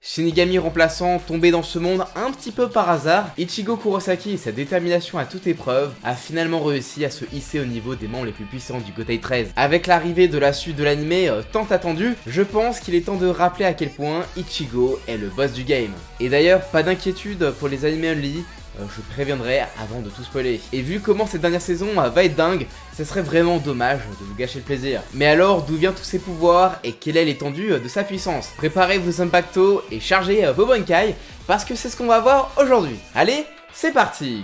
Shinigami remplaçant tombé dans ce monde un petit peu par hasard, Ichigo Kurosaki et sa détermination à toute épreuve a finalement réussi à se hisser au niveau des membres les plus puissants du Gotei 13. Avec l'arrivée de la suite de l'anime tant attendue, je pense qu'il est temps de rappeler à quel point Ichigo est le boss du game. Et d'ailleurs, pas d'inquiétude pour les anime only, je préviendrai avant de tout spoiler. Et vu comment cette dernière saison va être dingue, ce serait vraiment dommage de vous gâcher le plaisir. Mais alors, d'où viennent tous ses pouvoirs et quelle est l'étendue de sa puissance? Préparez vos impactos et chargez vos bankai, parce que c'est ce qu'on va voir aujourd'hui. Allez, c'est parti!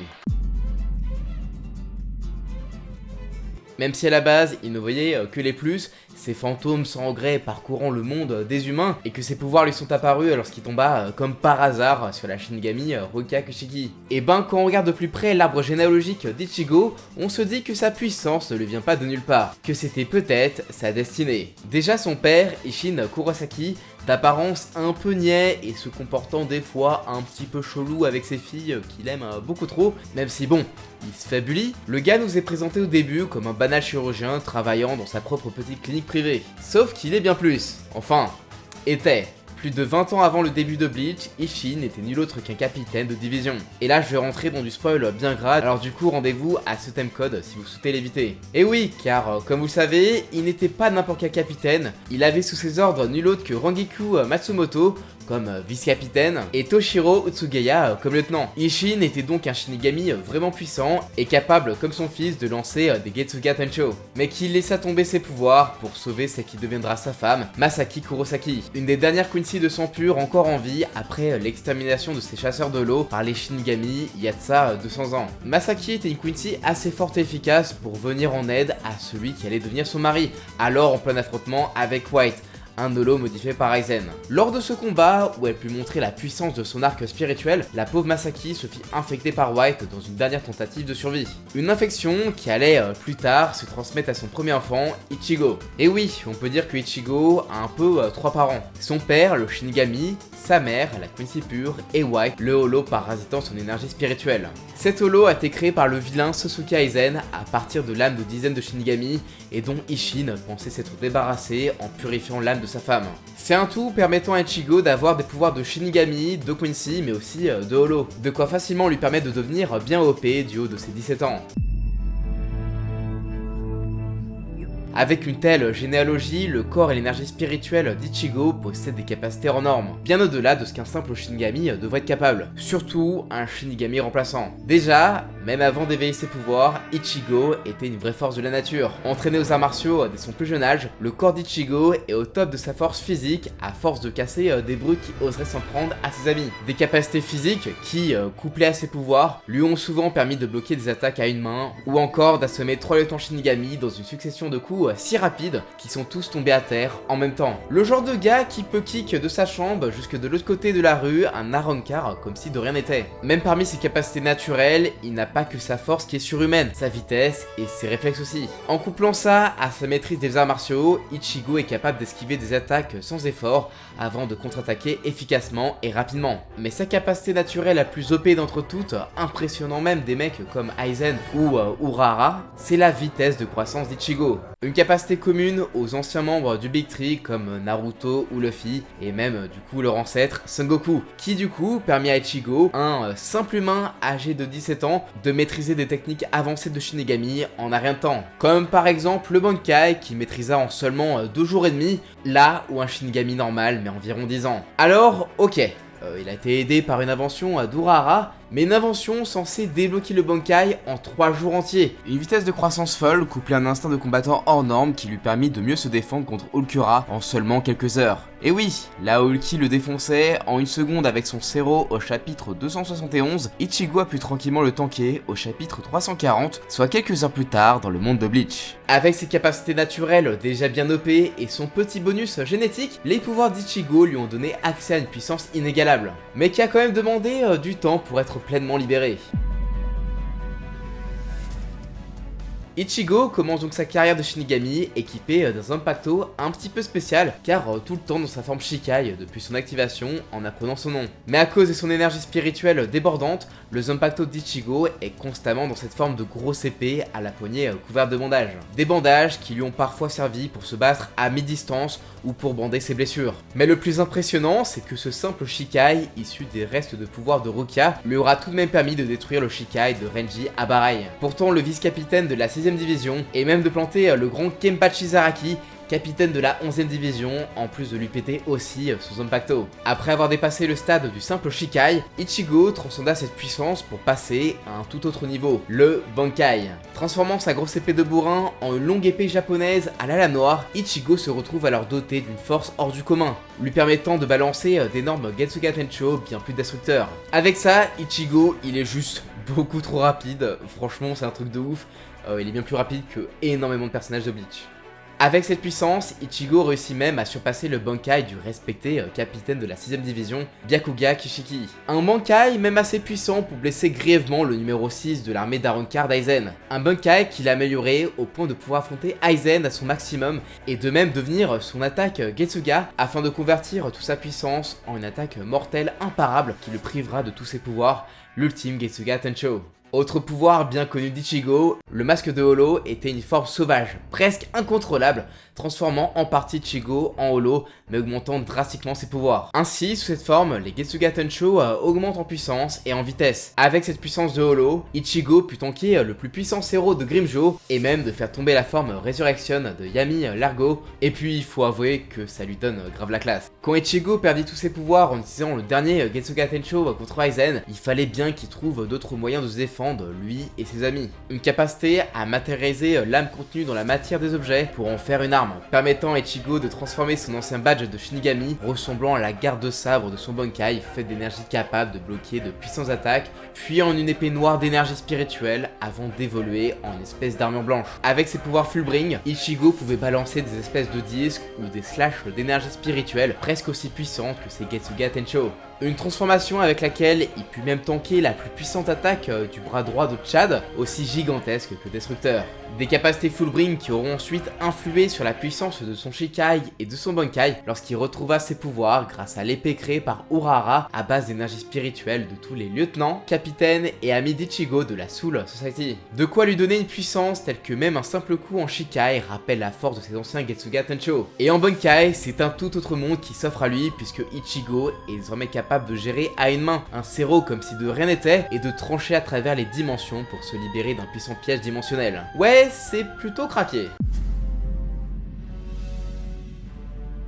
Même si à la base, il ne voyait que les plus, ces fantômes sans regret parcourant le monde des humains, et que ses pouvoirs lui sont apparus lorsqu'il tomba comme par hasard sur la Shinigami Ruka Kushiki. Et ben quand on regarde de plus près l'arbre généalogique d'Ichigo, on se dit que sa puissance ne lui vient pas de nulle part, que c'était peut-être sa destinée. Déjà son père, Isshin Kurosaki, d'apparence un peu niais et se comportant des fois un petit peu chelou avec ses filles qu'il aime beaucoup trop, même si bon, il se fait bully, le gars nous est présenté au début comme un banal chirurgien travaillant dans sa propre petite clinique privée. Sauf qu'il est bien plus. Enfin, était. Plus de 20 ans avant le début de Bleach, Isshin n'était nul autre qu'un capitaine de division. Et là je vais rentrer dans du spoil bien grave, alors du coup rendez-vous à ce timecode si vous souhaitez l'éviter. Et oui, car comme vous le savez, il n'était pas n'importe quel capitaine, il avait sous ses ordres nul autre que Rangiku Matsumoto, comme vice-capitaine, et Toshiro Utsugeya comme lieutenant. Isshin était donc un Shinigami vraiment puissant, et capable comme son fils de lancer des Getsuga Tencho, mais qui laissa tomber ses pouvoirs pour sauver celle qui deviendra sa femme, Masaki Kurosaki, une des dernières Quincy de sang pur encore en vie après l'extermination de ses chasseurs de l'eau par les Shinigami il y a de ça 200 ans. Masaki était une Quincy assez forte et efficace pour venir en aide à celui qui allait devenir son mari, alors en plein affrontement avec White, un holo modifié par Aizen. Lors de ce combat, où elle put montrer la puissance de son arc spirituel, la pauvre Masaki se fit infecter par White dans une dernière tentative de survie. Une infection qui allait plus tard se transmettre à son premier enfant, Ichigo. Et oui, on peut dire que Ichigo a un peu trois parents. Son père, le Shinigami, sa mère, la Quincy pure, et White, le holo parasitant son énergie spirituelle. Cet holo a été créé par le vilain Sosuke Aizen à partir de l'âme de dizaines de Shinigami et dont Isshin pensait s'être débarrassé en purifiant l'âme de sa femme. C'est un tout permettant à Ichigo d'avoir des pouvoirs de Shinigami, de Quincy, mais aussi de holo. De quoi facilement lui permettre de devenir bien OP du haut de ses 17 ans. Avec une telle généalogie, le corps et l'énergie spirituelle d'Ichigo possèdent des capacités hors normes, bien au-delà de ce qu'un simple Shinigami devrait être capable, surtout un Shinigami remplaçant. Déjà, même avant d'éveiller ses pouvoirs, Ichigo était une vraie force de la nature. Entraîné aux arts martiaux dès son plus jeune âge, le corps d'Ichigo est au top de sa force physique à force de casser des brutes qui oseraient s'en prendre à ses amis. Des capacités physiques qui, couplées à ses pouvoirs, lui ont souvent permis de bloquer des attaques à une main, ou encore d'assommer 3 lieutenants Shinigami dans une succession de coups si rapides qu'ils sont tous tombés à terre en même temps. Le genre de gars qui peut kick de sa chambre jusque de l'autre côté de la rue un Arrancar comme si de rien n'était. Même parmi ses capacités naturelles, il n'a pas que sa force qui est surhumaine, sa vitesse et ses réflexes aussi. En couplant ça à sa maîtrise des arts martiaux, Ichigo est capable d'esquiver des attaques sans effort avant de contre-attaquer efficacement et rapidement. Mais sa capacité naturelle la plus OP d'entre toutes, impressionnant même des mecs comme Aizen ou Urahara, c'est la vitesse de croissance d'Ichigo. Une capacité commune aux anciens membres du Big Three comme Naruto ou Luffy, et même du coup leur ancêtre Son Goku, qui du coup permet à Ichigo, un simple humain âgé de 17 ans, de maîtriser des techniques avancées de Shinigami en un rien de temps. Comme par exemple le Bankai qui maîtrisa en seulement 2 jours et demi, là où un Shinigami normal met environ 10 ans. Alors ok, il a été aidé par une invention d'Urahara, mais une invention censée débloquer le Bankai en 3 jours entiers. Une vitesse de croissance folle couplée à un instinct de combattant hors norme qui lui permit de mieux se défendre contre Ulkura en seulement quelques heures. Et oui, là où Ulki le défonçait en 1 seconde avec son Zero au chapitre 271, Ichigo a pu tranquillement le tanker au chapitre 340, soit quelques heures plus tard dans le monde de Bleach. Avec ses capacités naturelles déjà bien OP et son petit bonus génétique, les pouvoirs d'Ichigo lui ont donné accès à une puissance inégalable, mais qui a quand même demandé du temps pour être pleinement libéré. Ichigo commence donc sa carrière de Shinigami équipé d'un Zanpakuto un petit peu spécial car tout le temps dans sa forme Shikai depuis son activation en apprenant son nom. Mais à cause de son énergie spirituelle débordante, le Zanpakuto d'Ichigo est constamment dans cette forme de grosse épée à la poignée couverte de bandages. Des bandages qui lui ont parfois servi pour se battre à mi-distance ou pour bander ses blessures. Mais le plus impressionnant, c'est que ce simple Shikai, issu des restes de pouvoir de Rukia, lui aura tout de même permis de détruire le Shikai de Renji Abarai. Pourtant, le vice-capitaine de la 6ème division, et même de planter le grand Kenpachi Zaraki, capitaine de la 11ème division, en plus de lui péter aussi son Zanpakuto. Après avoir dépassé le stade du simple Shikai, Ichigo transcenda cette puissance pour passer à un tout autre niveau, le Bankai. Transformant sa grosse épée de bourrin en une longue épée japonaise à la lame noire, Ichigo se retrouve alors doté d'une force hors du commun, lui permettant de balancer d'énormes Getsuga Tensho bien plus destructeurs. Avec ça, Ichigo, il est juste beaucoup trop rapide, franchement c'est un truc de ouf, il est bien plus rapide que énormément de personnages de Bleach. Avec cette puissance, Ichigo réussit même à surpasser le Bankai du respecté capitaine de la 6ème division, Byakuga Kishiki. Un Bankai même assez puissant pour blesser grièvement le numéro 6 de l'armée d'Arrancar d'Aizen. Un Bankai qu'il a amélioré au point de pouvoir affronter Aizen à son maximum et de même devenir son attaque Getsuga afin de convertir toute sa puissance en une attaque mortelle imparable qui le privera de tous ses pouvoirs, l'ultime Getsuga Tensho. Autre pouvoir bien connu d'Ichigo, le masque de Holo était une forme sauvage, presque incontrôlable, transformant en partie Ichigo en Holo, mais augmentant drastiquement ses pouvoirs. Ainsi, sous cette forme, les Getsuga Tensho augmentent en puissance et en vitesse. Avec cette puissance de Holo, Ichigo put tanker le plus puissant héros de Grimmjow, et même de faire tomber la forme Resurrection de Yami Largo, et puis il faut avouer que ça lui donne grave la classe. Quand Ichigo perdit tous ses pouvoirs en utilisant le dernier Getsuga Tensho contre Aizen, il fallait bien qu'il trouve d'autres moyens de se défendre, lui et ses amis. Une capacité à matérialiser l'âme contenue dans la matière des objets pour en faire une arme, permettant à Ichigo de transformer son ancien badge de Shinigami ressemblant à la garde de sabre de son Bankai faite d'énergie capable de bloquer de puissantes attaques, puis en une épée noire d'énergie spirituelle avant d'évoluer en une espèce d'armure blanche. Avec ses pouvoirs Fullbring, Ichigo pouvait balancer des espèces de disques ou des slashs d'énergie spirituelle presque aussi puissantes que ses Getsuga Tensho. Une transformation avec laquelle il put même tanker la plus puissante attaque du bras droit de Chad, aussi gigantesque que destructeur. Des capacités Fullbring qui auront ensuite influé sur la puissance de son Shikai et de son Bankai lorsqu'il retrouva ses pouvoirs grâce à l'épée créée par Urahara à base d'énergie spirituelle de tous les lieutenants, capitaines et amis d'Ichigo de la Soul Society. De quoi lui donner une puissance telle que même un simple coup en Shikai rappelle la force de ses anciens Getsuga Tensho. Et en Bankai, c'est un tout autre monde qui s'offre à lui puisque Ichigo est désormais capable de gérer à une main un Zero comme si de rien n'était et de trancher à travers les dimensions pour se libérer d'un puissant piège dimensionnel. Ouais, c'est plutôt craqué.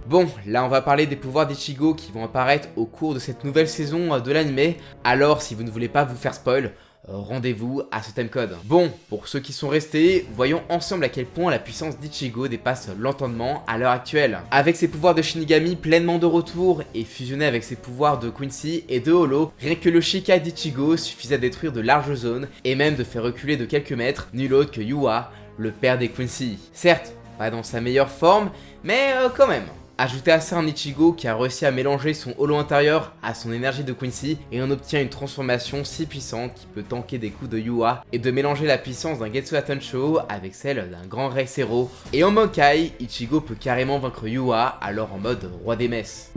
Bon, là on va parler des pouvoirs d'Ichigo qui vont apparaître au cours de cette nouvelle saison de l'anime, alors si vous ne voulez pas vous faire spoil, rendez-vous à ce timecode. Bon, pour ceux qui sont restés, voyons ensemble à quel point la puissance d'Ichigo dépasse l'entendement à l'heure actuelle. Avec ses pouvoirs de Shinigami pleinement de retour et fusionnés avec ses pouvoirs de Quincy et de Holo, rien que le Shikai d'Ichigo suffisait à détruire de larges zones et même de faire reculer de quelques mètres nul autre que Yua, le père des Quincy. Certes, pas dans sa meilleure forme, mais quand même. Ajoutez à ça un Ichigo qui a réussi à mélanger son holo intérieur à son énergie de Quincy et on obtient une transformation si puissante qui peut tanker des coups de Yua et de mélanger la puissance d'un Getsuga Tensho avec celle d'un grand Rei Zero. Et en Bankai, Ichigo peut carrément vaincre Yua alors en mode roi des messes.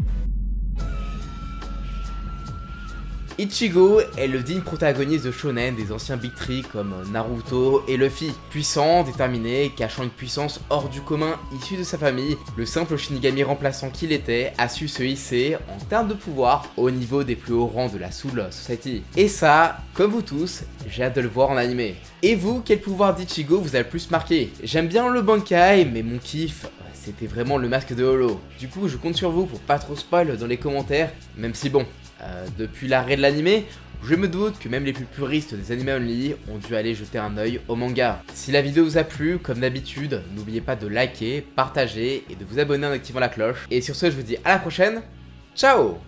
Ichigo est le digne protagoniste de shonen des anciens Big Three comme Naruto et Luffy. Puissant, déterminé, cachant une puissance hors du commun issue de sa famille, le simple Shinigami remplaçant qu'il était a su se hisser en termes de pouvoir au niveau des plus hauts rangs de la Soul Society. Et ça, comme vous tous, j'ai hâte de le voir en animé. Et vous, quel pouvoir d'Ichigo vous a le plus marqué? J'aime bien le Bankai, mais mon kiff, c'était vraiment le masque de Holo. Du coup, je compte sur vous pour pas trop spoil dans les commentaires, même si bon, depuis l'arrêt de l'anime, je me doute que même les plus puristes des anime only ont dû aller jeter un œil au manga. Si la vidéo vous a plu, comme d'habitude, n'oubliez pas de liker, partager et de vous abonner en activant la cloche. Et sur ce, je vous dis à la prochaine, ciao!